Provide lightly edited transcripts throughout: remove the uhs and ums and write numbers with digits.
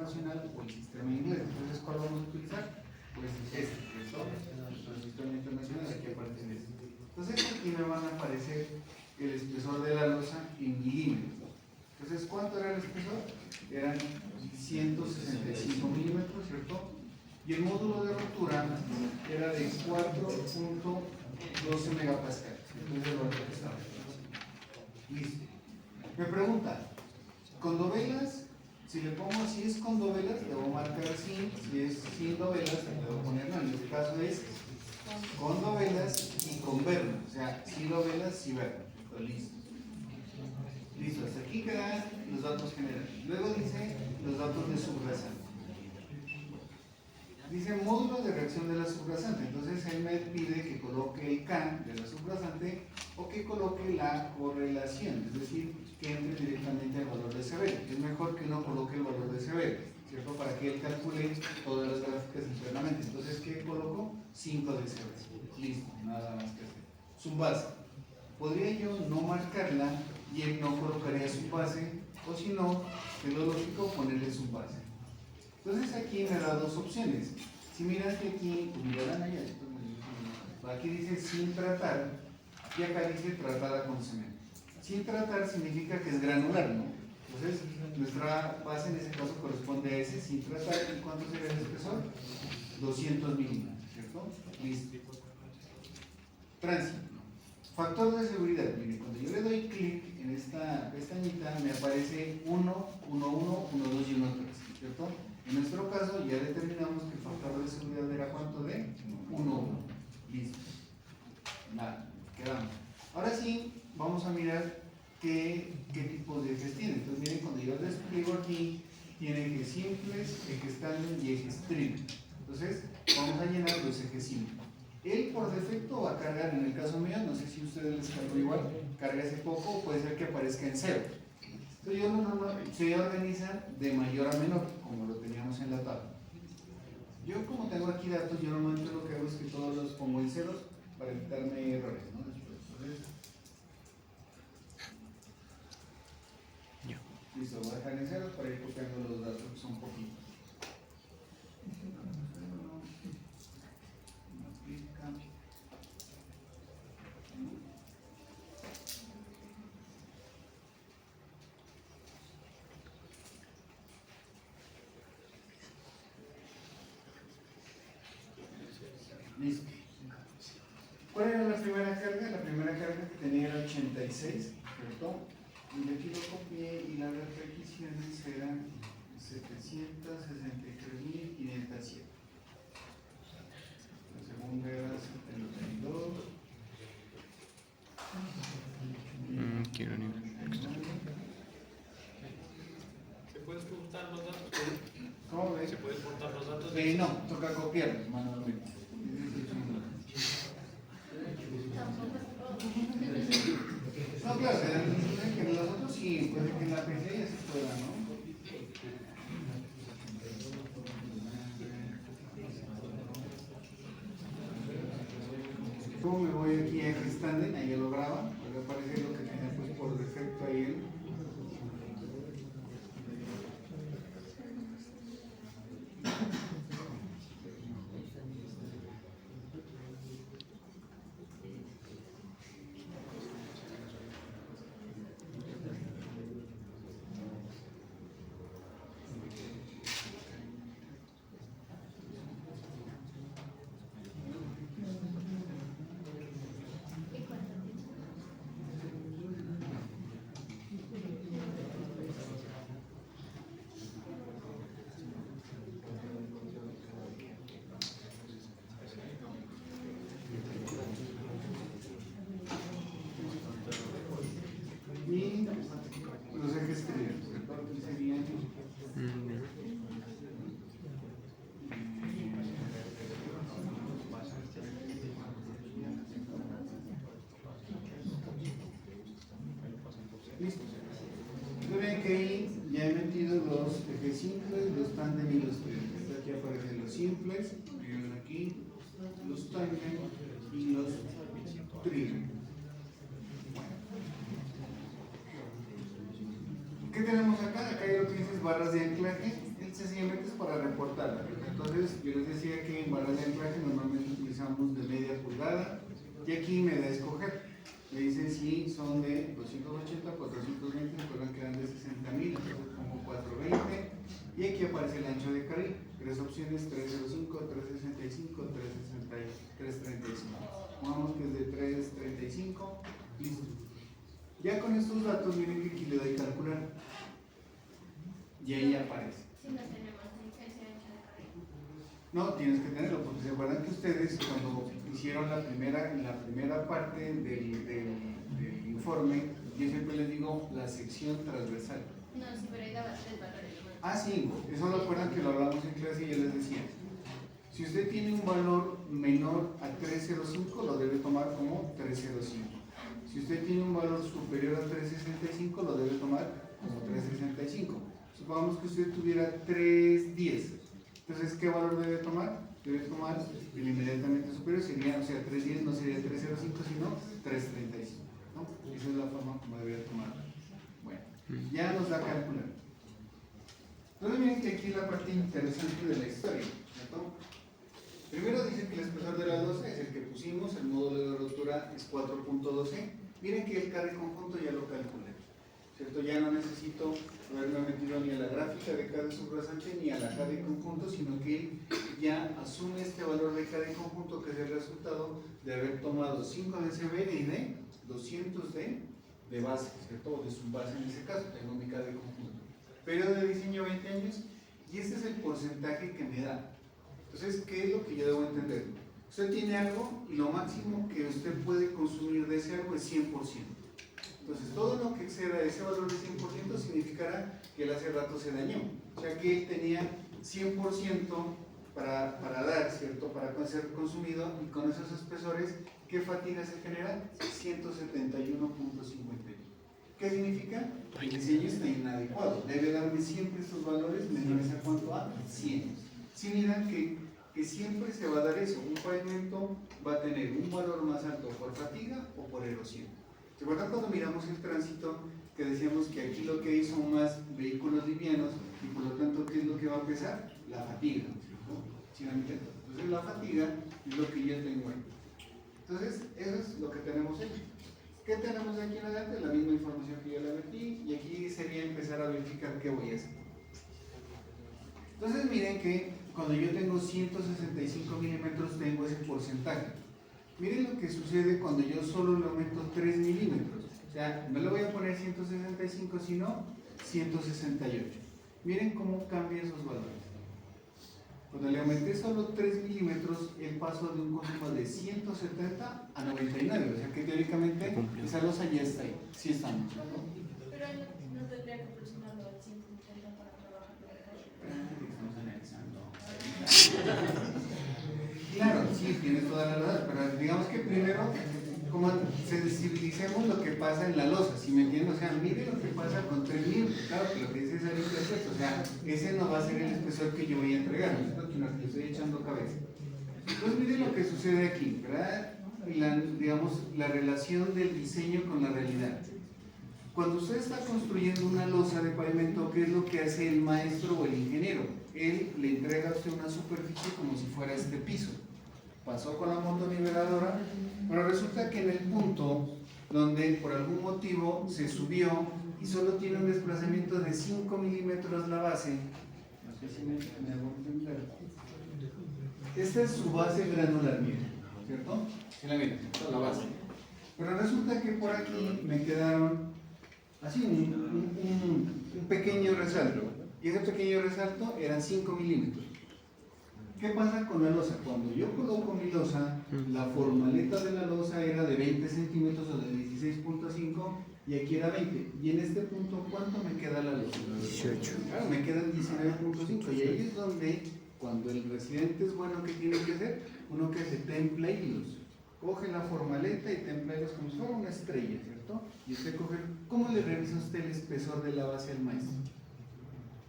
internacional o el sistema inglés. Entonces, ¿cuál vamos a utilizar? Pues este, ¿cierto? Nuestro sistema internacional, aquí aparece este. Entonces, aquí me van a aparecer el espesor de la losa en milímetros. Entonces, ¿cuánto era el espesor? Eran 165 milímetros, ¿cierto? Y el módulo de rotura era de 4.12 megapascal. Entonces, el valor que estaba. Listo. Me pregunta, ¿con dovelas? Si le pongo así es con dovelas, le voy a marcar así. Si es sin dovelas, le voy a poner no. En este caso es con dovelas y con verno. O sea, sin dovelas y verno. Listo. Listo, hasta aquí quedan los datos generales. Luego dice los datos de subrasante. Dice módulo de reacción de la subrasante. Entonces él me pide que coloque el K de la subrasante o que coloque la correlación, es decir, que entre directamente al valor de severo. Es mejor que uno coloque el valor de severo, ¿cierto? Para que él calcule todas las gráficas internamente. Entonces, ¿qué coloco? 5 de severo. Listo, nada más que hacer. Su base. Podría yo no marcarla y él no colocaría su base, o si no, es lo lógico ponerle su base. Entonces aquí me da dos opciones. Si miran que aquí, pues mirarán allá, aquí dice sin tratar y acá dice tratada con cemento. Sin tratar significa que es granular, ¿no? Entonces nuestra base en ese caso corresponde a ese sin tratar. ¿Y cuánto sería el espesor? 200 milímetros, ¿cierto? Listo. Tránsito. Factor de seguridad. Miren, cuando yo le doy clic en esta pestañita me aparece 1, 1, 1, 1, 2 y 1, 3, ¿cierto? En nuestro caso ya determinamos que el factor de seguridad era ¿cuánto? De 1, 1. Listo. Nada, quedamos. Ahora sí, vamos a mirar qué tipos de ejes tiene. Entonces miren, cuando yo despliego aquí, tiene ejes simples, ejes estándar y ejes triple. Entonces, vamos a llenar los ejes simples. Él por defecto va a cargar, en el caso mío, no sé si ustedes les cargó igual, carga ese poco o puede ser que aparezca en cero. Entonces se organiza de mayor a menor, como lo teníamos en la tabla. Yo como tengo aquí datos, yo normalmente lo que hago es que todos los pongo en ceros para evitarme errores, ¿no? Entonces, listo, voy a dejar en ceros para ir copiando los datos que son poquitos. Listo. ¿Cuál era la primera carga? La primera carga que tenía era 86, ¿cierto? Y aquí lo copié y las repeticiones eran 763.507. La segunda era 72. Quiero nivel extra. ¿Se puede exportar los datos? ¿Cómo ves? ¿Se puede exportar los datos? No, toca copiarlos manualmente. No, claro, que los otros sí, puede que en la PC ya se pueda, ¿no? ¿Cómo me voy aquí a Gestanden? Ahí ya lo graba, porque aparece lo que tiene pues por defecto ahí él. Y los ejes tríos, ¿cierto? Aquí serían listo. Muy bien, que ahí ya he metido los ejes simples, los tándem y los tríos. Aquí aparecen los simples, miren aquí, los tándem y los tríos. ¿Qué tenemos acá? Acá hay lo que dices barras de anclaje. El sencillamente es para reportarla. Entonces, yo les decía que en barra de anclaje normalmente utilizamos de media pulgada y aquí me da a escoger. Me dice si son de 280, 420, recuerdan que eran de 60.000, entonces pongo 420 y aquí aparece el ancho de carril. Tres opciones: 305, 365, 335. Pongamos que es de 335, listo. Ya con estos datos, miren que aquí le doy calcular y ahí aparece. Si no tenemos ese ancho de carril. No, tienes que tenerlo, porque se acuerdan que ustedes cuando hicieron la primera parte del informe, yo siempre les digo la sección transversal. No, sí, pero ahí daba 3 valores. Ah, sí, eso lo acuerdan que lo hablamos en clase y yo les decía. Si usted tiene un valor menor a 305, lo debe tomar como 305. Si usted tiene un valor superior a 365, lo debe tomar como 365. Supongamos que usted tuviera 310. Entonces, ¿qué valor debe tomar? Debe tomar el inmediatamente superior, sería, o sea, 310 no sería 305, sino 335. ¿No? Esa es la forma como debería tomar. Bueno, ya nos da a calcular. Entonces, miren que aquí es la parte interesante de la historia, ¿cierto? Primero dice que el espesor de la losa es el que pusimos, el módulo de rotura es 4.12. Miren que el carre conjunto ya lo calculé, ¿cierto? Ya no necesito haberme metido ni a la gráfica de cada subrasante ni a la carre conjunto, sino que él ya asume este valor de carre conjunto, que es el resultado de haber tomado 5 de CBR y de 200 de base, ¿cierto? De subbase en ese caso, tengo mi carre conjunto. Periodo de diseño 20 años, y este es el porcentaje que me da. Entonces, ¿qué es lo que yo debo entender? Usted tiene algo y lo máximo que usted puede consumir de ese algo es 100%. Entonces, todo lo que exceda ese valor de 100% significará que él hace rato se dañó. O sea, que él tenía 100% para dar, ¿cierto? Para ser consumido, y con esos espesores, ¿qué fatiga se genera? 171.51. ¿Qué significa? El diseño está inadecuado. Debe darme siempre estos valores menores a cuánto, a 100. Si miran que siempre se va a dar eso, un pavimento va a tener un valor más alto por fatiga o por erosión. ¿Se acuerdan cuando miramos el tránsito que decíamos que aquí lo que hay son más vehículos livianos y por lo tanto ¿qué es lo que va a pesar? La fatiga, ¿no? ¿Sí me entienden? Entonces la fatiga es lo que yo tengo ahí. Entonces eso es lo que tenemos ahí. ¿Qué tenemos aquí en adelante? La misma información que yo le metí, y aquí sería empezar a verificar qué voy a hacer. Entonces miren que cuando yo tengo 165 milímetros tengo ese porcentaje. Miren lo que sucede cuando yo solo le aumento 3 milímetros. O sea, no le voy a poner 165 sino 168. Miren cómo cambian esos valores. Cuando le aumenté solo 3 milímetros, el paso de un consumo de 170 a 99. O sea que teóricamente esa losa ya está ahí. Sí estamos, ¿no? Pero no tendría que aproximarlo al 170 para trabajar con el Estamos analizando. Claro, sí, tienes toda la razón, pero digamos que primero, como sensibilicemos lo que pasa en la losa, ¿sí me entienden? O sea, mire lo que pasa con 3.000, claro que lo que dice Sarita es cierto, o sea, ese no va a ser el espesor que yo voy a entregar, ¿no? Que estoy echando cabeza. Entonces, mire lo que sucede aquí, ¿verdad? Digamos, la relación del diseño con la realidad. Cuando usted está construyendo una losa de pavimento, ¿qué es lo que hace el maestro o el ingeniero? Él le entrega a usted una superficie como si fuera este piso. Pasó con la mondoniveladora, pero resulta que en el punto donde por algún motivo se subió y solo tiene un desplazamiento de 5 milímetros la base, no sé si me hago entender. Esta es su base granular, miren, ¿cierto? Sí la miren, esta es la base. Pero resulta que por aquí me quedaron así un pequeño resalto, y ese pequeño resalto eran 5 milímetros. ¿Qué pasa con la losa? Cuando yo coloco mi losa, la formaleta de la losa era de 20 centímetros o de 16.5 y aquí era 20. Y en este punto, ¿cuánto me queda la losa? 18. Claro, me quedan 19.5 y ahí es donde, cuando el residente es bueno, ¿qué tiene que hacer? Uno que hace templa hilos. Coge la formaleta y templa hilos como si fuera una estrella, ¿cierto? Y usted coge, ¿cómo le revisa usted el espesor de la base al maestro?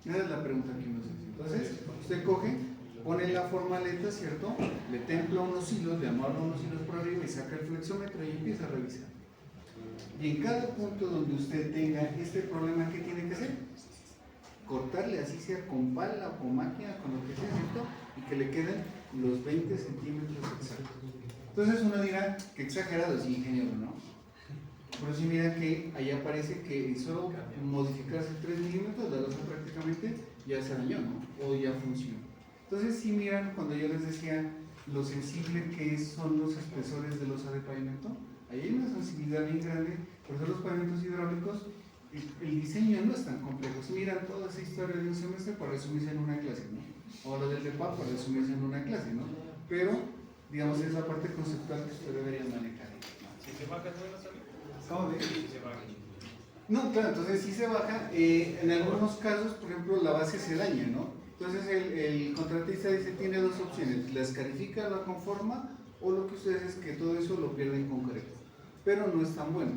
Esa es la pregunta que uno se hace. Entonces, usted coge, pone la formaleta, ¿cierto? Le templa unos hilos, le amarra unos hilos por arriba y saca el flexómetro y empieza a revisar. Y en cada punto donde usted tenga este problema, ¿qué tiene que hacer? cortarle así sea con pala o con máquina, con lo que sea, ¿cierto? Y que le queden los 20 centímetros exactos. Entonces uno dirá que exagerado, sí, ingeniero, ¿no? Pero si miran que ahí aparece que solo modificarse 3 milímetros, la losa prácticamente ya se dañó, ¿no? O ya funcionó. Entonces si miran, cuando yo les decía lo sensible que son los espesores de losa de pavimento, ahí hay una sensibilidad bien grande, por eso los pavimentos hidráulicos, el diseño no es tan complejo. Si miran toda esa historia de un semestre para resumirse en una clase, ¿no? O lo del DEPA para resumirse en una clase, ¿no? Pero, digamos, es la parte conceptual que usted debería manejar. Si se baja, ¿no va a salir? ¿Cómo ve? Si se baja. No, claro, entonces sí se baja. En algunos casos, por ejemplo, la base se daña, ¿no? Entonces el contratista dice, tiene dos opciones, la escarifica, la conforma, o lo que ustedes es que todo eso lo pierden en concreto. Pero no es tan bueno,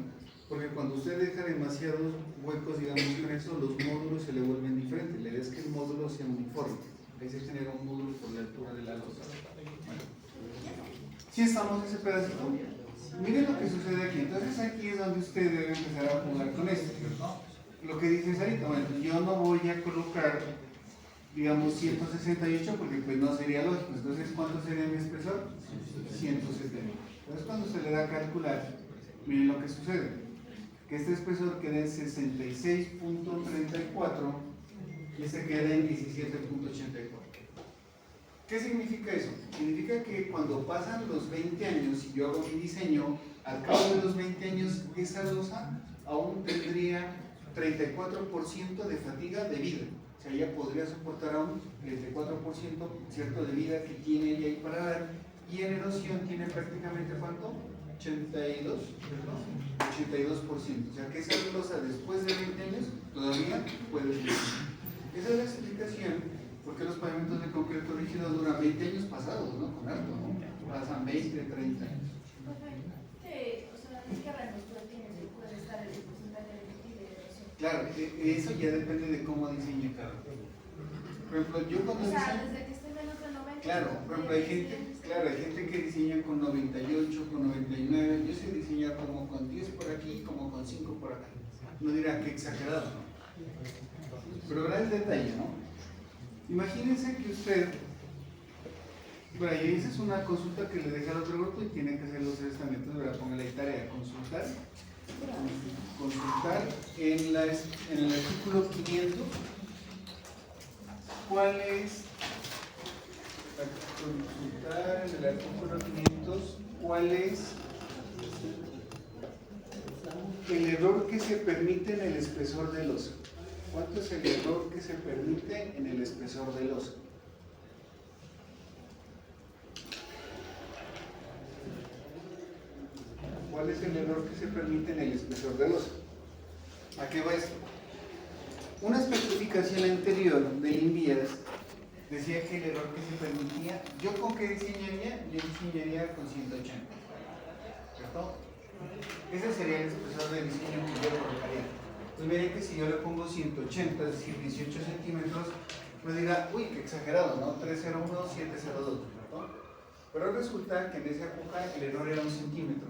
porque cuando usted deja demasiados huecos, digamos, con eso, los módulos se le vuelven diferentes. La idea es que el módulo sea uniforme. Ahí se genera un módulo por la altura de la losa. Bueno, si estamos en ese pedacito, miren lo que sucede aquí. Entonces aquí es donde usted debe empezar a jugar con esto, ¿no? Lo que dice Sarita, bueno, yo no voy a colocar, digamos, 168 porque pues no sería lógico. Entonces, ¿cuánto sería mi espesor? 170. Entonces, cuando se le da a calcular, miren lo que sucede. Que este espesor quede en 66.34 y este queda en 17.84. ¿Qué significa eso? Significa que cuando pasan los 20 años y yo hago mi diseño, al cabo de los 20 años esa losa aún tendría 34% de fatiga de vida. O sea, ella podría soportar aún el 34% cierto de vida que tiene ella ahí para dar, y en erosión tiene prácticamente ¿cuánto? 82, ¿verdad? 82%. O sea que esa losa después de 20 años todavía puede vivir. Esa es la explicación porque los pavimentos de concreto rígido duran 20 años pasados, ¿no? Con harto, ¿no? Pasan 20, 30 años. O sea, ¿en qué rango puede estar el porcentaje de erosión? Claro, eso ya depende de cómo diseñe cada uno. Por ejemplo, yo cuando O sea, diseño... desde que esté menos de 90. Claro, por ejemplo, hay gente que diseña con 98, con 99. Yo sé diseñar como con 10 por aquí, como con 5 por acá. No dirá que exagerado, ¿no? Pero verá el detalle, ¿no? Imagínense que usted, bueno, y esa es una consulta que le deja al otro grupo y tiene que hacer los testamentos, ¿verdad? Póngale ahí tarea, consultar en el artículo 500, ¿cuál es? Consultar en el artículo 500, ¿cuál es el error que se permite en el espesor del oso? ¿Cuánto es el error que se permite en el espesor del oso? ¿Cuál es el error que se permite en el espesor del oso? ¿A qué va esto? Una especificación anterior del INVIAS decía que el error que se permitía, ¿yo con qué diseñaría? Yo diseñaría con 180, ¿cierto? Ese sería el espesor de diseño que yo colocaría. Pues miren que si yo le pongo 180, es decir, 18 centímetros, pues dirá, uy, qué exagerado, ¿no? 301, 702, ¿cierto? Pero resulta que en esa época el error era 1 centímetro.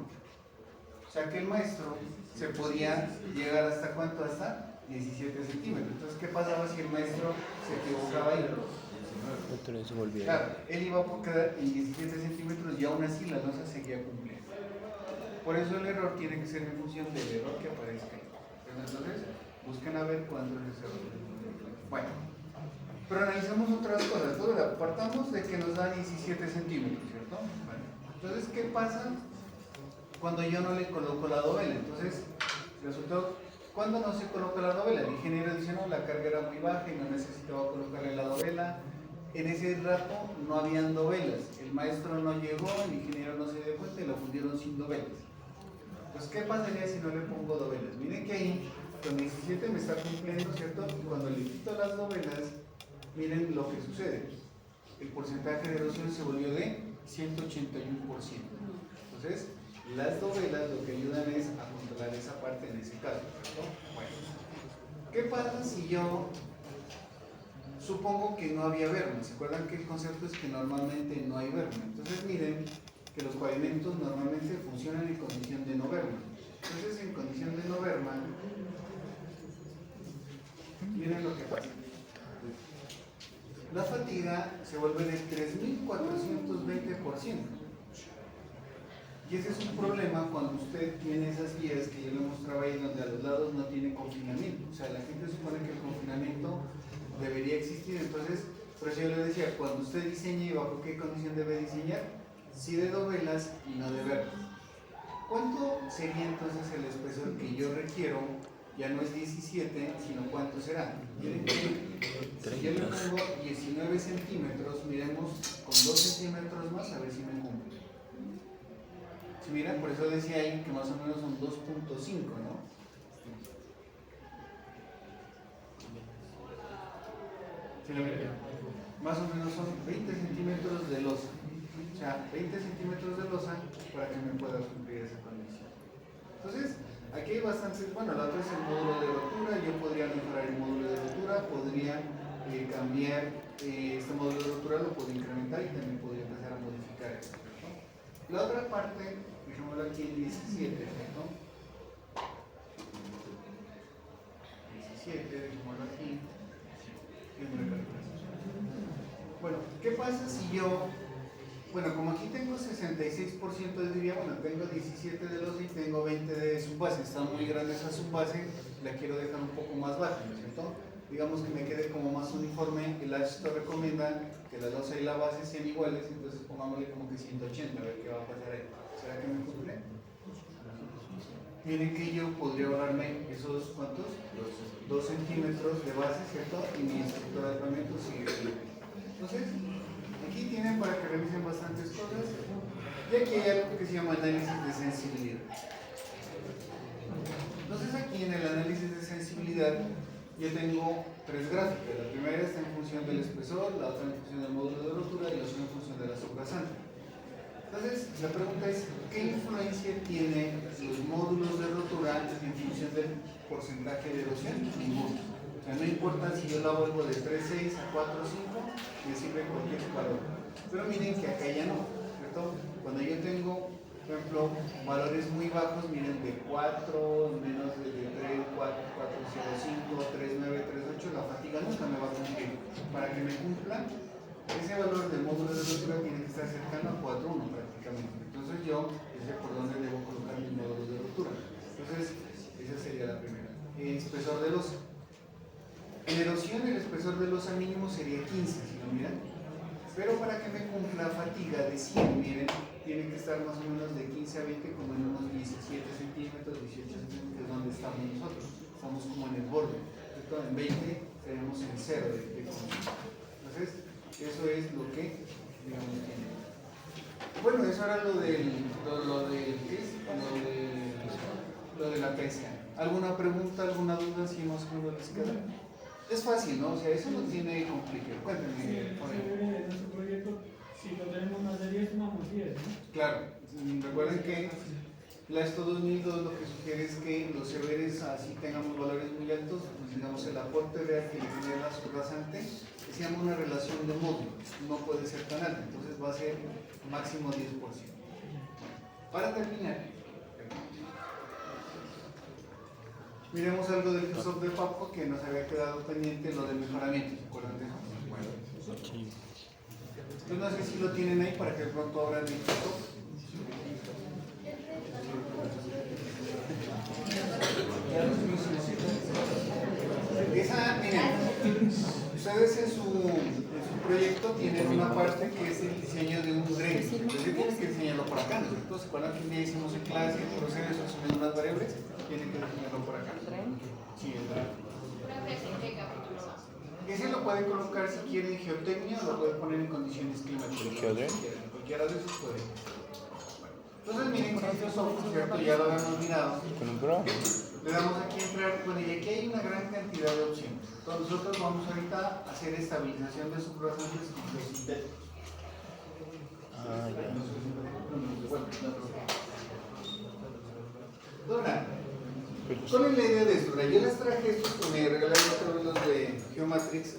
O sea que el maestro se podía llegar hasta ¿cuánto? Hasta 17 centímetros. Entonces, ¿qué pasaba si el maestro se equivocaba ahí? Claro, él iba a quedar en 17 centímetros y aún así la losa seguía cumpliendo. Por eso el error tiene que ser en función del error que aparezca ahí. Entonces, busquen a ver cuándo es ese error. Bueno, pero analizamos otras cosas. Entonces, partamos de que nos da 17 centímetros, ¿cierto? Bueno, entonces, ¿qué pasa cuando yo no le coloco la dovela? Entonces, resultó, ¿cuándo no se coloca la dovela? El ingeniero dice, no, la carga era muy baja y no necesitaba colocarle la dovela. En ese rato no habían dovelas. El maestro no llegó, el ingeniero no se dio cuenta y lo fundieron sin dovelas. Pues, ¿qué pasaría si no le pongo dovelas? Miren que ahí, con 17 me está cumpliendo, ¿cierto? Y cuando le quito las dovelas, miren lo que sucede. El porcentaje de erosión se volvió de 181%. Entonces, las dovelas lo que ayudan es a controlar esa parte en ese caso, ¿cierto? Bueno, ¿qué pasa si yo supongo que no había berma? ¿Se acuerdan que el concepto es que normalmente no hay berma? Entonces, miren que los pavimentos normalmente funcionan en condición de no berma. Entonces, en condición de no berma, miren lo que pasa. la fatiga se vuelve de 3.420%. Y ese es un problema cuando usted tiene esas vías que yo le mostraba ahí donde a los lados no tiene confinamiento. O sea, la gente supone que el confinamiento debería existir. Entonces, por eso yo le decía, cuando usted diseñe, ¿y bajo qué condición debe diseñar? Sí de dovelas y no de verdes. ¿Cuánto sería entonces el espesor que yo requiero? Ya no es 17, sino ¿cuánto será? Miren que si yo le pongo 19 centímetros, miremos con 2 centímetros más a ver si me cumple. Si miran, por eso decía ahí que más o menos son 2.5, ¿no? ¿Sí lo miran? Más o menos son 20 centímetros de losa. O sea, 20 centímetros de losa para que me pueda cumplir esa condición. Entonces, aquí hay bastantes, bueno, la otra es el módulo de rotura. Yo podría mejorar el módulo de rotura, podría cambiar este módulo de rotura, lo puedo incrementar y también podría empezar a modificar esto, ¿no? La otra parte, dejémoslo aquí en 17, ¿no? 17, dejémoslo aquí. Bueno, ¿qué pasa si yo, bueno, como aquí tengo 66%, yo diría, bueno, tengo 17 de losa y tengo 20 de subbase, está muy grande esa subbase, la quiero dejar un poco más baja, ¿no es cierto? Digamos que me quede como más uniforme, el ASHTO recomienda que la losa y la base sean iguales, entonces pongámosle como que 180, a ver qué va a pasar ahí. ¿Será que me cumple? Miren que yo podría ahorrarme esos, ¿cuántos? 2 centímetros de base, ¿cierto? Y mi estructura de pavimento sigue bien. Entonces, aquí tienen para que revisen bastantes cosas. Y aquí hay algo que se llama análisis de sensibilidad. Entonces, aquí en el análisis de sensibilidad, yo tengo 3 gráficas. La primera está en función del espesor, la otra en función del módulo de rotura y la otra en función de la subrasante. Entonces, la pregunta es, ¿qué influencia tienen los módulos de rotura en función del porcentaje de erosión? Ninguno. O sea, no importa si yo la vuelvo de 3.6 a 4.5, me sirve cualquier valor. Pero miren que acá ya no, ¿cierto? Cuando yo tengo, por ejemplo, valores muy bajos, miren, de 4, menos de 3, 4, 4.05, 3.9, 3.8, la fatiga nunca me va a cumplir. Para que me cumpla, ese valor del módulo de rotura tiene que estar cercano a 4.1 prácticamente. Entonces yo sé por dónde debo colocar mi módulo de rotura. Entonces, esa sería la primera. Espesor de losa. En erosión el espesor de losa mínimo sería 15, si lo miran. Pero para que me cumpla fatiga de 100, miren, tiene que estar más o menos de 15 a 20, como en unos 17 centímetros, 18 centímetros, donde estamos nosotros. Estamos como en el borde. ¿Cierto? En 20 tenemos en 0 de condición. Entonces, eso es lo que, digamos, tiene. Bueno, eso era lo de la PSA. ¿Alguna pregunta, alguna duda, si más o menos les queda? Es fácil, ¿no? O sea, eso no tiene complicado. Cuéntenme. Nuestro proyecto, si lo tenemos más de 10, sumamos 10, ¿no? Claro, recuerden que la ESTO 2002 lo que sugiere es que los severes, así tengamos valores muy altos, pues digamos el aporte real que le genera la subrasante, que se llama una relación de módulos, no puede ser tan alta, entonces va a ser máximo 10%. Para terminar, miremos algo del curso de PAPCO que nos había quedado pendiente, lo del mejoramiento, ¿se acuerdan de eso? Yo no sé si lo tienen ahí para que de pronto abran el curso. Esa, miren, ustedes en su proyecto tienen una parte que es el diseño de un tren. Entonces tienen que diseñarlo por acá, ¿no? Entonces, cuando un día hicimos en clase, procesos asumiendo unas variables, tienen que diseñarlo por acá. Sí, el tren. Ese lo pueden colocar si quieren en geotecnia o lo pueden poner en condiciones climáticas. Cualquiera de esos puede. Entonces miren que estos software, ¿cierto? Ya lo habíamos mirado. Le damos aquí a entrar, bueno, y aquí hay una gran cantidad de opciones. Entonces nosotros vamos ahorita a hacer estabilización de subrasantes y los sintéticos. Dora, ¿cuál es la idea de esto? Yo les traje estos que me regalaron todos los de Geomatrix.